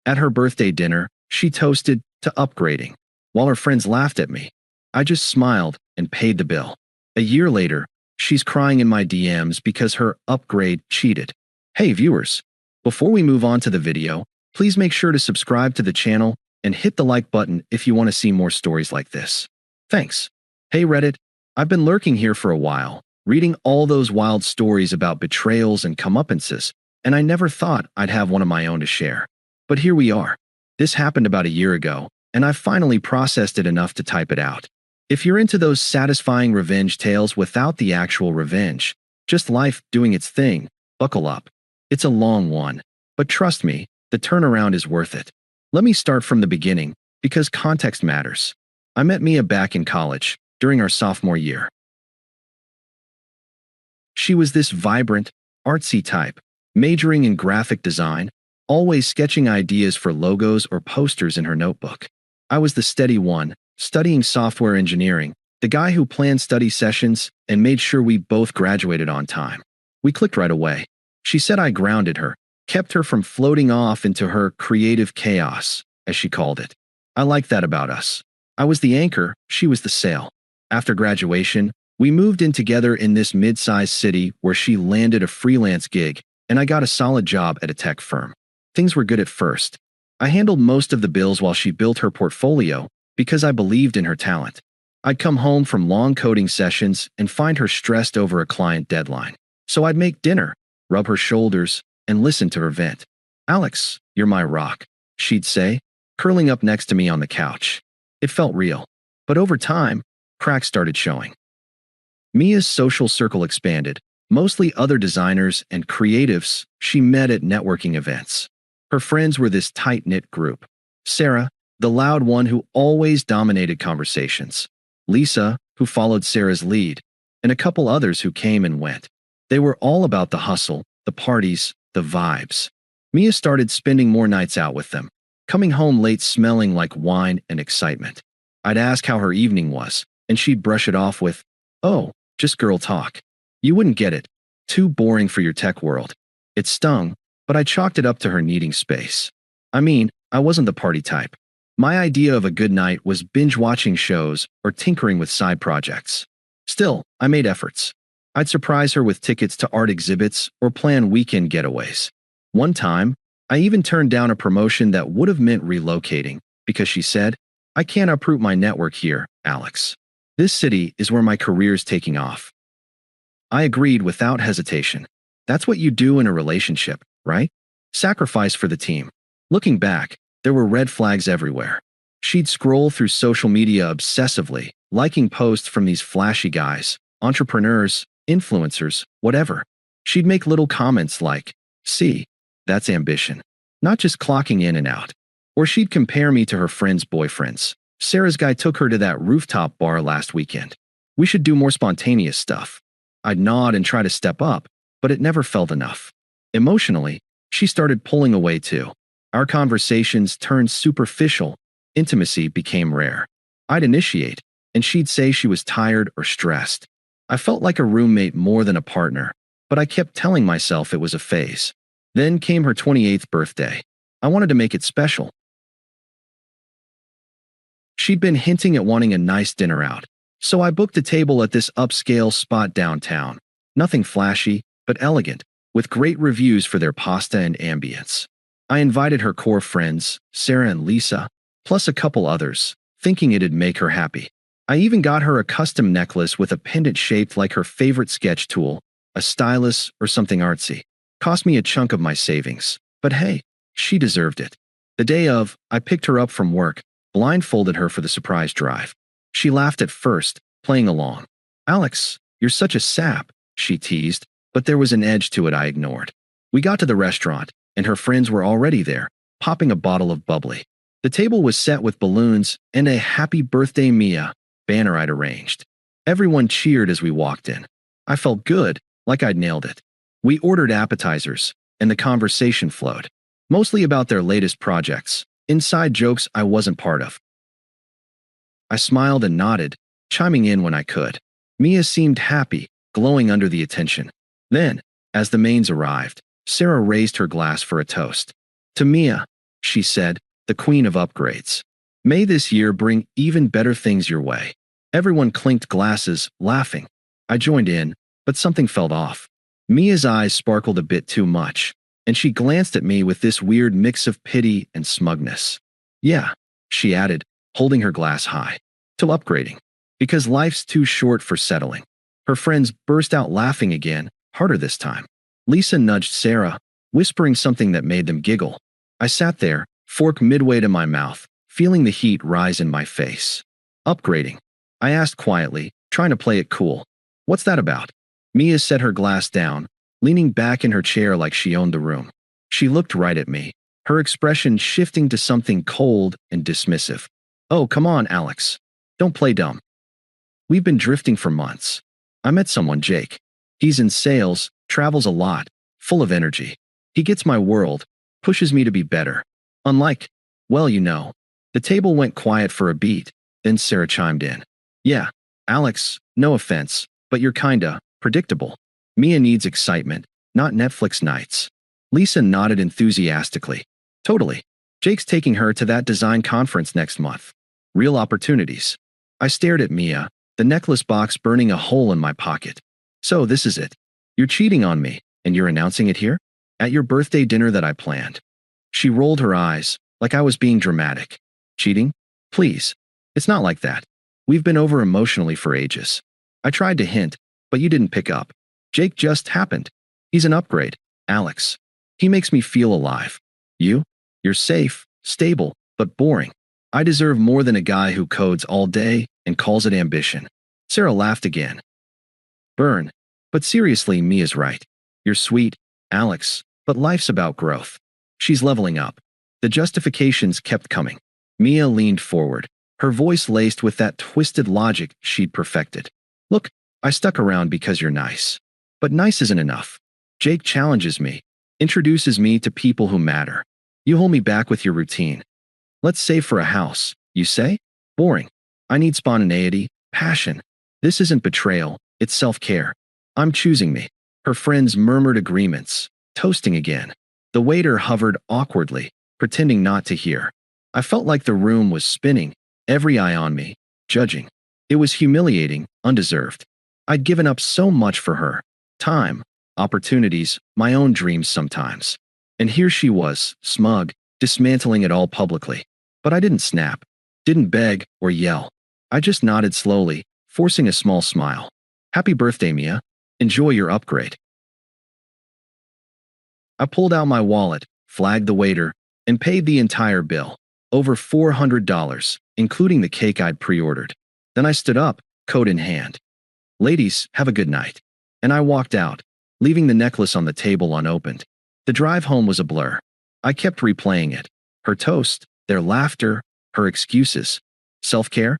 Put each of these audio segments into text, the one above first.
At her birthday dinner, she toasted to upgrading. While her friends laughed at me, I just smiled and paid the bill. A year later, she's crying in my DMs because her upgrade cheated. Hey viewers, before we move on to the video, please make sure to subscribe to the channel and hit the like button if you want to see more stories like this. Thanks. Hey Reddit, I've been lurking here for a while, reading all those wild stories about betrayals and comeuppances, and I never thought I'd have one of my own to share. But here we are. This happened about a year ago, and I've finally processed it enough to type it out. If you're into those satisfying revenge tales without the actual revenge, just life doing its thing, buckle up. It's a long one, but trust me, the turnaround is worth it. Let me start from the beginning, because context matters. I met Mia back in college, during our sophomore year. She was this vibrant, artsy type, majoring in graphic design, always sketching ideas for logos or posters in her notebook. I was the steady one, studying software engineering, the guy who planned study sessions and made sure we both graduated on time. We clicked right away. She said I grounded her, kept her from floating off into her creative chaos, as she called it. I liked that about us. I was the anchor, she was the sail. After graduation, we moved in together in this mid-sized city where she landed a freelance gig, and I got a solid job at a tech firm. Things were good at first. I handled most of the bills while she built her portfolio because I believed in her talent. I'd come home from long coding sessions and find her stressed over a client deadline. So I'd make dinner, rub her shoulders, and listen to her vent. "Alex, you're my rock," she'd say, curling up next to me on the couch. It felt real. But over time, cracks started showing. Mia's social circle expanded, mostly other designers and creatives she met at networking events. Her friends were this tight-knit group. Sarah, the loud one who always dominated conversations. Lisa, who followed Sarah's lead, and a couple others who came and went. They were all about the hustle, the parties, the vibes. Mia started spending more nights out with them, coming home late smelling like wine and excitement. I'd ask how her evening was, and she'd brush it off with, "Oh, just girl talk. You wouldn't get it. Too boring for your tech world." It stung, but I chalked it up to her needing space. I mean, I wasn't the party type. My idea of a good night was binge-watching shows or tinkering with side projects. Still, I made efforts. I'd surprise her with tickets to art exhibits or plan weekend getaways. One time, I even turned down a promotion that would have meant relocating because she said, "I can't uproot my network here, Alex. This city is where my career's taking off." I agreed without hesitation. That's what you do in a relationship, right? Sacrifice for the team. Looking back, there were red flags everywhere. She'd scroll through social media obsessively, liking posts from these flashy guys, entrepreneurs, influencers, whatever. She'd make little comments like, "See, that's ambition," not just clocking in and out. Or she'd compare me to her friends' boyfriends. "Sarah's guy took her to that rooftop bar last weekend. We should do more spontaneous stuff." I'd nod and try to step up, but it never felt enough. Emotionally, she started pulling away too. Our conversations turned superficial. Intimacy became rare. I'd initiate, and she'd say she was tired or stressed. I felt like a roommate more than a partner, but I kept telling myself it was a phase. Then came her 28th birthday. I wanted to make it special. She'd been hinting at wanting a nice dinner out, so I booked a table at this upscale spot downtown. Nothing flashy, but elegant, with great reviews for their pasta and ambience. I invited her core friends, Sarah and Lisa, plus a couple others, thinking it'd make her happy. I even got her a custom necklace with a pendant shaped like her favorite sketch tool, a stylus, or something artsy. Cost me a chunk of my savings, but hey, she deserved it. The day of, I picked her up from work, blindfolded her for the surprise drive. She laughed at first, playing along. "Alex, you're such a sap," she teased, but there was an edge to it I ignored. We got to the restaurant, and her friends were already there, popping a bottle of bubbly. The table was set with balloons and a "Happy Birthday Mia" banner I'd arranged. Everyone cheered as we walked in. I felt good, like I'd nailed it. We ordered appetizers, and the conversation flowed, mostly about their latest projects, inside jokes I wasn't part of. I smiled and nodded, chiming in when I could. Mia seemed happy, glowing under the attention. Then, as the mains arrived, Sarah raised her glass for a toast. "To Mia, she said, the queen of upgrades. May this year bring even better things your way. Everyone clinked glasses, laughing. I joined in, but something felt off. Mia's eyes sparkled a bit too much, and she glanced at me with this weird mix of pity and smugness. Yeah, she added, holding her glass high. Till upgrading. Because life's too short for settling. Her friends burst out laughing again, harder this time. Lisa nudged Sarah, whispering something that made them giggle. I sat there, fork midway to my mouth, feeling the heat rise in my face. Upgrading. I asked quietly, trying to play it cool. What's that about? Mia set her glass down, leaning back in her chair like she owned the room. She looked right at me, her expression shifting to something cold and dismissive. Oh, come on, Alex. Don't play dumb. We've been drifting for months. I met someone, Jake. He's in sales, travels a lot, full of energy. He gets my world, pushes me to be better. Unlike, well, you know. The table went quiet for a beat, then Sarah chimed in. Yeah, Alex, no offense, but you're kinda predictable. Mia needs excitement, not Netflix nights. Lisa nodded enthusiastically. Totally. Jake's taking her to that design conference next month. Real opportunities. I stared at Mia, the necklace box burning a hole in my pocket. So this is it. You're cheating on me, and you're announcing it here? At your birthday dinner that I planned. She rolled her eyes, like I was being dramatic. Cheating? Please. It's not like that. We've been over emotionally for ages. I tried to hint, but you didn't pick up. Jake just happened. He's an upgrade, Alex. He makes me feel alive. You? You're safe, stable, but boring. I deserve more than a guy who codes all day and calls it ambition. Sarah laughed again. Burn. But seriously, Mia's right. You're sweet, Alex, but life's about growth. She's leveling up. The justifications kept coming. Mia leaned forward, her voice laced with that twisted logic she'd perfected. Look, I stuck around because you're nice. But nice isn't enough. Jake challenges me, introduces me to people who matter. You hold me back with your routine. Let's save for a house, you say? Boring. I need spontaneity, passion. This isn't betrayal, it's self-care. I'm choosing me. Her friends murmured agreements, toasting again. The waiter hovered awkwardly, pretending not to hear. I felt like the room was spinning, every eye on me, judging. It was humiliating, undeserved. I'd given up so much for her. Time, opportunities, my own dreams sometimes. And here she was, smug, dismantling it all publicly. But I didn't snap, didn't beg or yell. I just nodded slowly, forcing a small smile. Happy birthday, Mia. Enjoy your upgrade. I pulled out my wallet, flagged the waiter, and paid the entire bill. Over $400, including the cake I'd pre-ordered. Then I stood up, coat in hand. Ladies, have a good night. And I walked out, leaving the necklace on the table unopened. The drive home was a blur. I kept replaying it. Her toast, their laughter, her excuses. Self-care?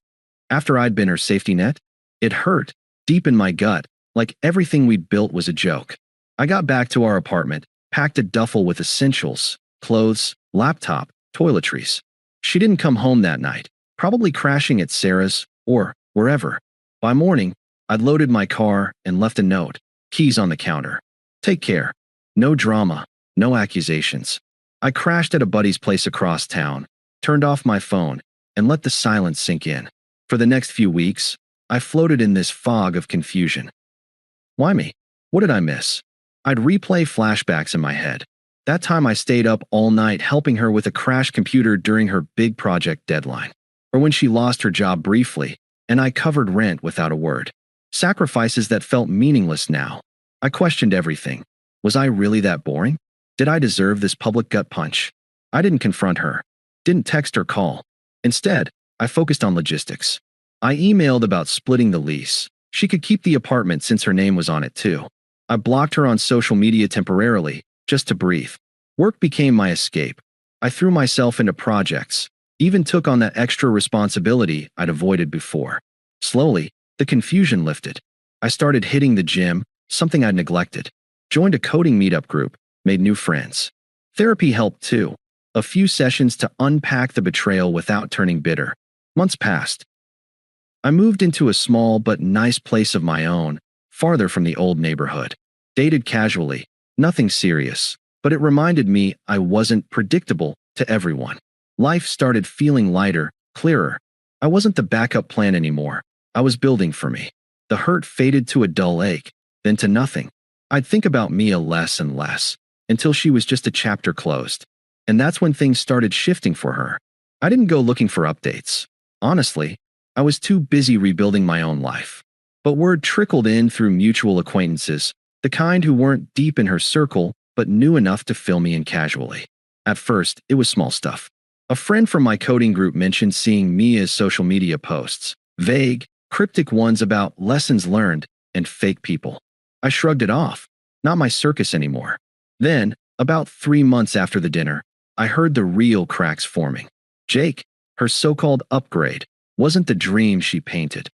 After I'd been her safety net? It hurt, deep in my gut, like everything we'd built was a joke. I got back to our apartment, packed a duffel with essentials, clothes, laptop, toiletries. She didn't come home that night, probably crashing at Sarah's, or wherever. By morning, I'd loaded my car and left a note, keys on the counter. Take care. No drama, no accusations. I crashed at a buddy's place across town, turned off my phone, and let the silence sink in. For the next few weeks, I floated in this fog of confusion. Why me? What did I miss? I'd replay flashbacks in my head. That time I stayed up all night helping her with a crashed computer during her big project deadline. Or when she lost her job briefly, and I covered rent without a word. Sacrifices that felt meaningless now. I questioned everything. Was I really that boring? Did I deserve this public gut punch? I didn't confront her. Didn't text or call. Instead, I focused on logistics. I emailed about splitting the lease. She could keep the apartment since her name was on it too. I blocked her on social media temporarily, just to breathe. Work became my escape. I threw myself into projects, even took on that extra responsibility I'd avoided before. Slowly, the confusion lifted. I started hitting the gym, something I'd neglected. Joined a coding meetup group, made new friends. Therapy helped too. A few sessions to unpack the betrayal without turning bitter. Months passed. I moved into a small but nice place of my own, farther from the old neighborhood. Dated casually, nothing serious, but it reminded me I wasn't predictable to everyone. Life started feeling lighter, clearer. I wasn't the backup plan anymore. I was building for me. The hurt faded to a dull ache, then to nothing. I'd think about Mia less and less, until she was just a chapter closed. And that's when things started shifting for her. I didn't go looking for updates. Honestly, I was too busy rebuilding my own life. But word trickled in through mutual acquaintances, the kind who weren't deep in her circle but knew enough to fill me in casually. At first, it was small stuff. A friend from my coding group mentioned seeing Mia's social media posts, vague, cryptic ones about lessons learned and fake people. I shrugged it off. Not my circus anymore. Then, about 3 months after the dinner, I heard the real cracks forming. Jake, her so-called upgrade, wasn't the dream she painted.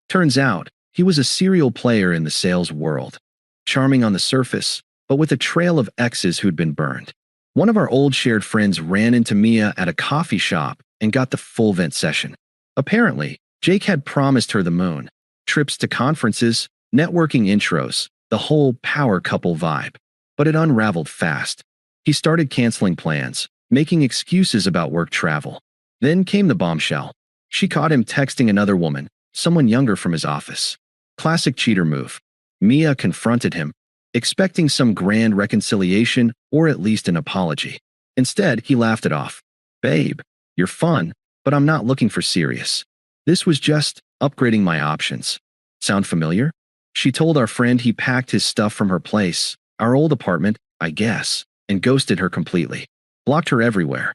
Turns out, he was a serial player in the sales world. Charming on the surface, but with a trail of exes who'd been burned. One of our old shared friends ran into Mia at a coffee shop and got the full vent session. Apparently, Jake had promised her the moon, trips to conferences, networking intros, the whole power couple vibe. But it unraveled fast. He started canceling plans, making excuses about work travel. Then came the bombshell. She caught him texting another woman, someone younger from his office. Classic cheater move. Mia confronted him, expecting some grand reconciliation or at least an apology. Instead, he laughed it off. "Babe, you're fun, but I'm not looking for serious. This was just upgrading my options." Sound familiar? She told our friend he packed his stuff from her place, our old apartment, I guess, and ghosted her completely. Blocked her everywhere.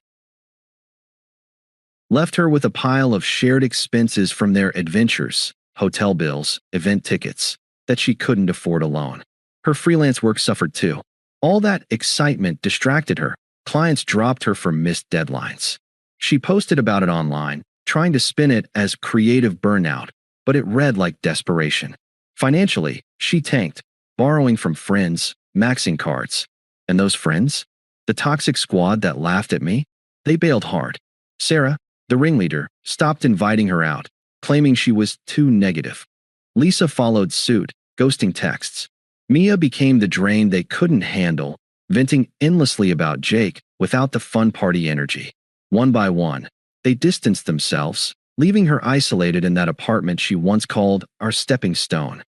Left her with a pile of shared expenses from their adventures, hotel bills, event tickets, that she couldn't afford alone. Her freelance work suffered too. All that excitement distracted her. Clients dropped her for missed deadlines. She posted about it online, trying to spin it as creative burnout, but it read like desperation. Financially, she tanked, borrowing from friends, maxing cards. And those friends? The toxic squad that laughed at me? They bailed hard. Sarah, the ringleader, stopped inviting her out, claiming she was too negative. Lisa followed suit, ghosting texts. Mia became the drain they couldn't handle, venting endlessly about Jake without the fun party energy. One by one, they distanced themselves, leaving her isolated in that apartment she once called our stepping stone.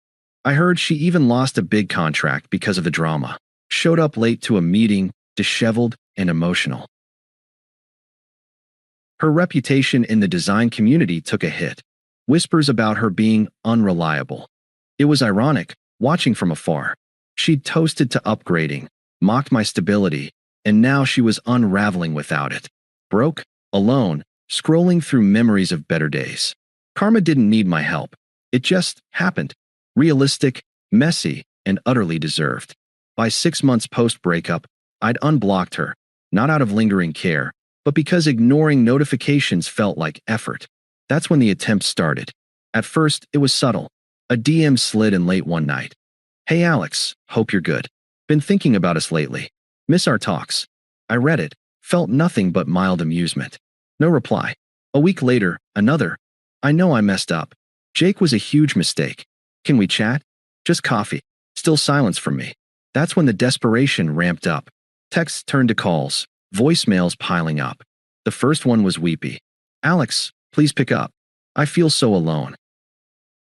I heard she even lost a big contract because of the drama. Showed up late to a meeting, disheveled and emotional. Her reputation in the design community took a hit. Whispers about her being unreliable. It was ironic, watching from afar. She'd toasted to upgrading, mocked my stability, and now she was unraveling without it. Broke, alone, scrolling through memories of better days. Karma didn't need my help. It just happened. Realistic, messy, and utterly deserved. By 6 months post-breakup, I'd unblocked her, not out of lingering care, but because ignoring notifications felt like effort. That's when the attempt started. At first, it was subtle. A DM slid in late one night. "Hey Alex, hope you're good. Been thinking about us lately. Miss our talks." I read it, felt nothing but mild amusement. No reply. A week later, another. "I know I messed up. Jake was a huge mistake. Can we chat?" "Just coffee." Still silence from me. That's when the desperation ramped up. Texts turned to calls, voicemails piling up. The first one was weepy. "Alex, please pick up. I feel so alone.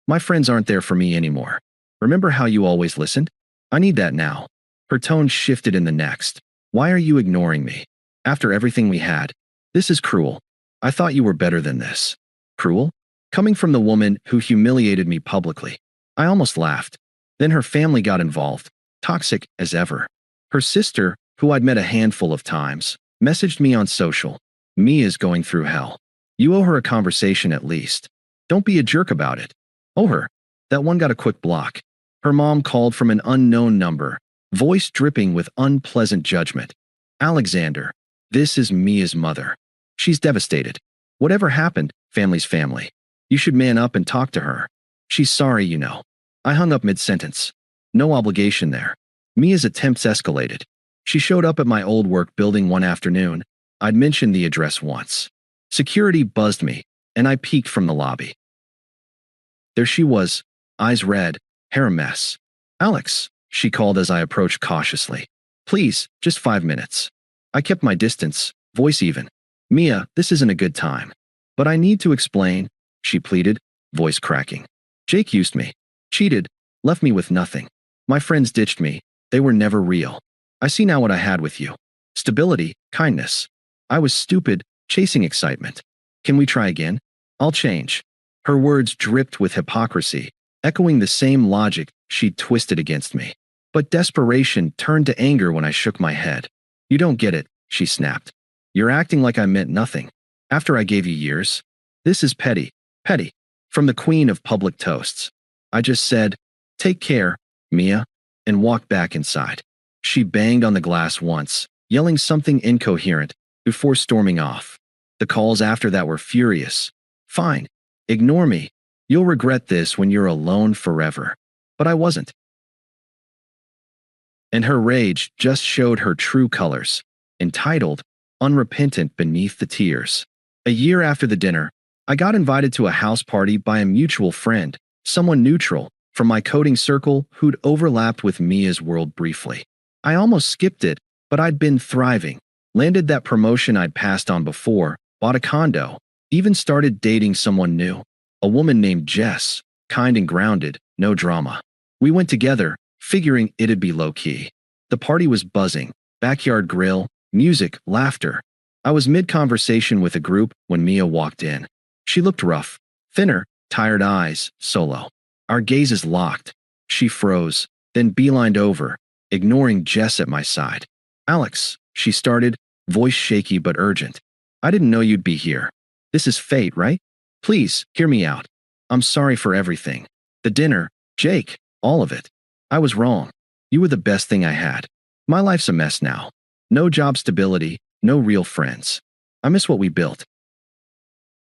My friends aren't there for me anymore. Remember how you always listened? I need that now." Her tone shifted in the next. "Why are you ignoring me? After everything we had? This is cruel. I thought you were better than this." Cruel? Coming from the woman who humiliated me publicly. I almost laughed. Then her family got involved. Toxic as ever. Her sister, who I'd met a handful of times, messaged me on social. "Mia's going through hell. You owe her a conversation at least. Don't be a jerk about it." "Owe her?" That one got a quick block. Her mom called from an unknown number, voice dripping with unpleasant judgment. "Alexander, this is Mia's mother. She's devastated. Whatever happened, family's family. You should man up and talk to her. She's sorry, you know." I hung up mid-sentence. No obligation there. Mia's attempts escalated. She showed up at my old work building one afternoon. I'd mentioned the address once. Security buzzed me, and I peeked from the lobby. There she was, eyes red, hair a mess. "Alex," she called as I approached cautiously. "Please, just 5 minutes." I kept my distance, voice even. Mia, this isn't a good time. But I need to explain, she pleaded, voice cracking. Jake used me. Cheated. Left me with nothing. My friends ditched me. They were never real. I see now what I had with you. Stability, kindness. I was stupid, chasing excitement. Can we try again? I'll change. Her words dripped with hypocrisy, echoing the same logic she'd twisted against me. But desperation turned to anger when I shook my head. You don't get it, she snapped. You're acting like I meant nothing. After I gave you years. This is petty. Petty. From the queen of public toasts. I just said, take care, Mia, and walked back inside. She banged on the glass once, yelling something incoherent, before storming off. The calls after that were furious. Fine. Ignore me. You'll regret this when you're alone forever. But I wasn't. And her rage just showed her true colors, entitled, unrepentant beneath the tears. A year after the dinner, I got invited to a house party by a mutual friend, someone neutral, from my coding circle who'd overlapped with Mia's world briefly. I almost skipped it, but I'd been thriving, landed that promotion I'd passed on before, bought a condo, even started dating someone new, a woman named Jess, kind and grounded, no drama. We went together, figuring it'd be low-key. The party was buzzing, backyard grill, music, laughter. I was mid-conversation with a group when Mia walked in. She looked rough, thinner, tired eyes, solo. Our gazes locked. She froze, then beelined over, ignoring Jess at my side. Alex, she started, voice shaky but urgent. I didn't know you'd be here. This is fate, right? Please, hear me out. I'm sorry for everything. The dinner, Jake, all of it. I was wrong. You were the best thing I had. My life's a mess now. No job stability, no real friends. I miss what we built.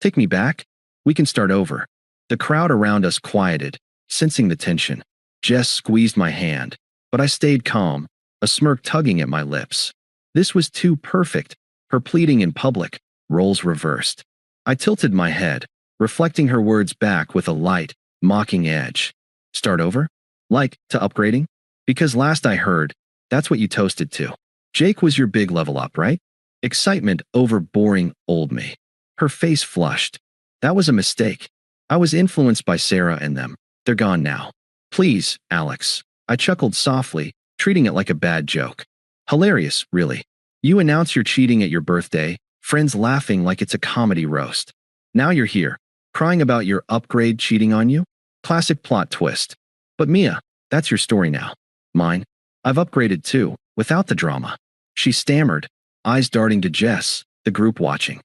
Take me back? We can start over. The crowd around us quieted, sensing the tension. Jess squeezed my hand, but I stayed calm, a smirk tugging at my lips. This was too perfect, her pleading in public, roles reversed. I tilted my head, reflecting her words back with a light, mocking edge. Start over? Like, to upgrading? Because last I heard, that's what you toasted to. Jake was your big level up, right? Excitement over boring old me. Her face flushed. That was a mistake. I was influenced by Sarah and them. They're gone now. Please, Alex. I chuckled softly, treating it like a bad joke. Hilarious, really. You announce you're cheating at your birthday, friends laughing like it's a comedy roast. Now you're here, crying about your upgrade cheating on you? Classic plot twist. But Mia, that's your story now. Mine. I've upgraded too, without the drama. She stammered, eyes darting to Jess, the group watching.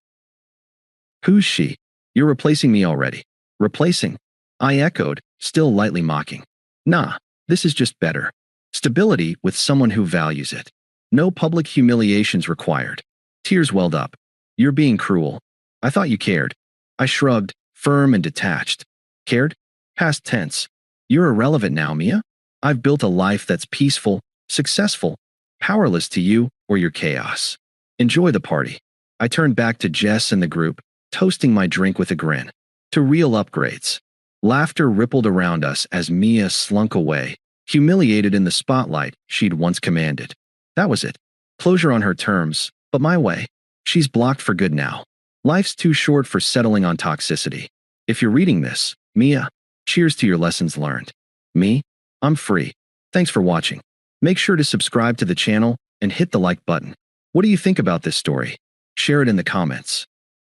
Who's she? You're replacing me already. Replacing? I echoed, still lightly mocking. Nah, this is just better. Stability with someone who values it. No public humiliations required. Tears welled up. You're being cruel. I thought you cared. I shrugged, firm and detached. Cared? Past tense. You're irrelevant now, Mia. I've built a life that's peaceful, successful, powerless to you or your chaos. Enjoy the party. I turned back to Jess and the group, toasting my drink with a grin. To real upgrades. Laughter rippled around us as Mia slunk away, humiliated in the spotlight she'd once commanded. That was it. Closure on her terms, but my way. She's blocked for good now. Life's too short for settling on toxicity. If you're reading this, Mia, cheers to your lessons learned. Me? I'm free. Thanks for watching. Make sure to subscribe to the channel and hit the like button. What do you think about this story? Share it in the comments.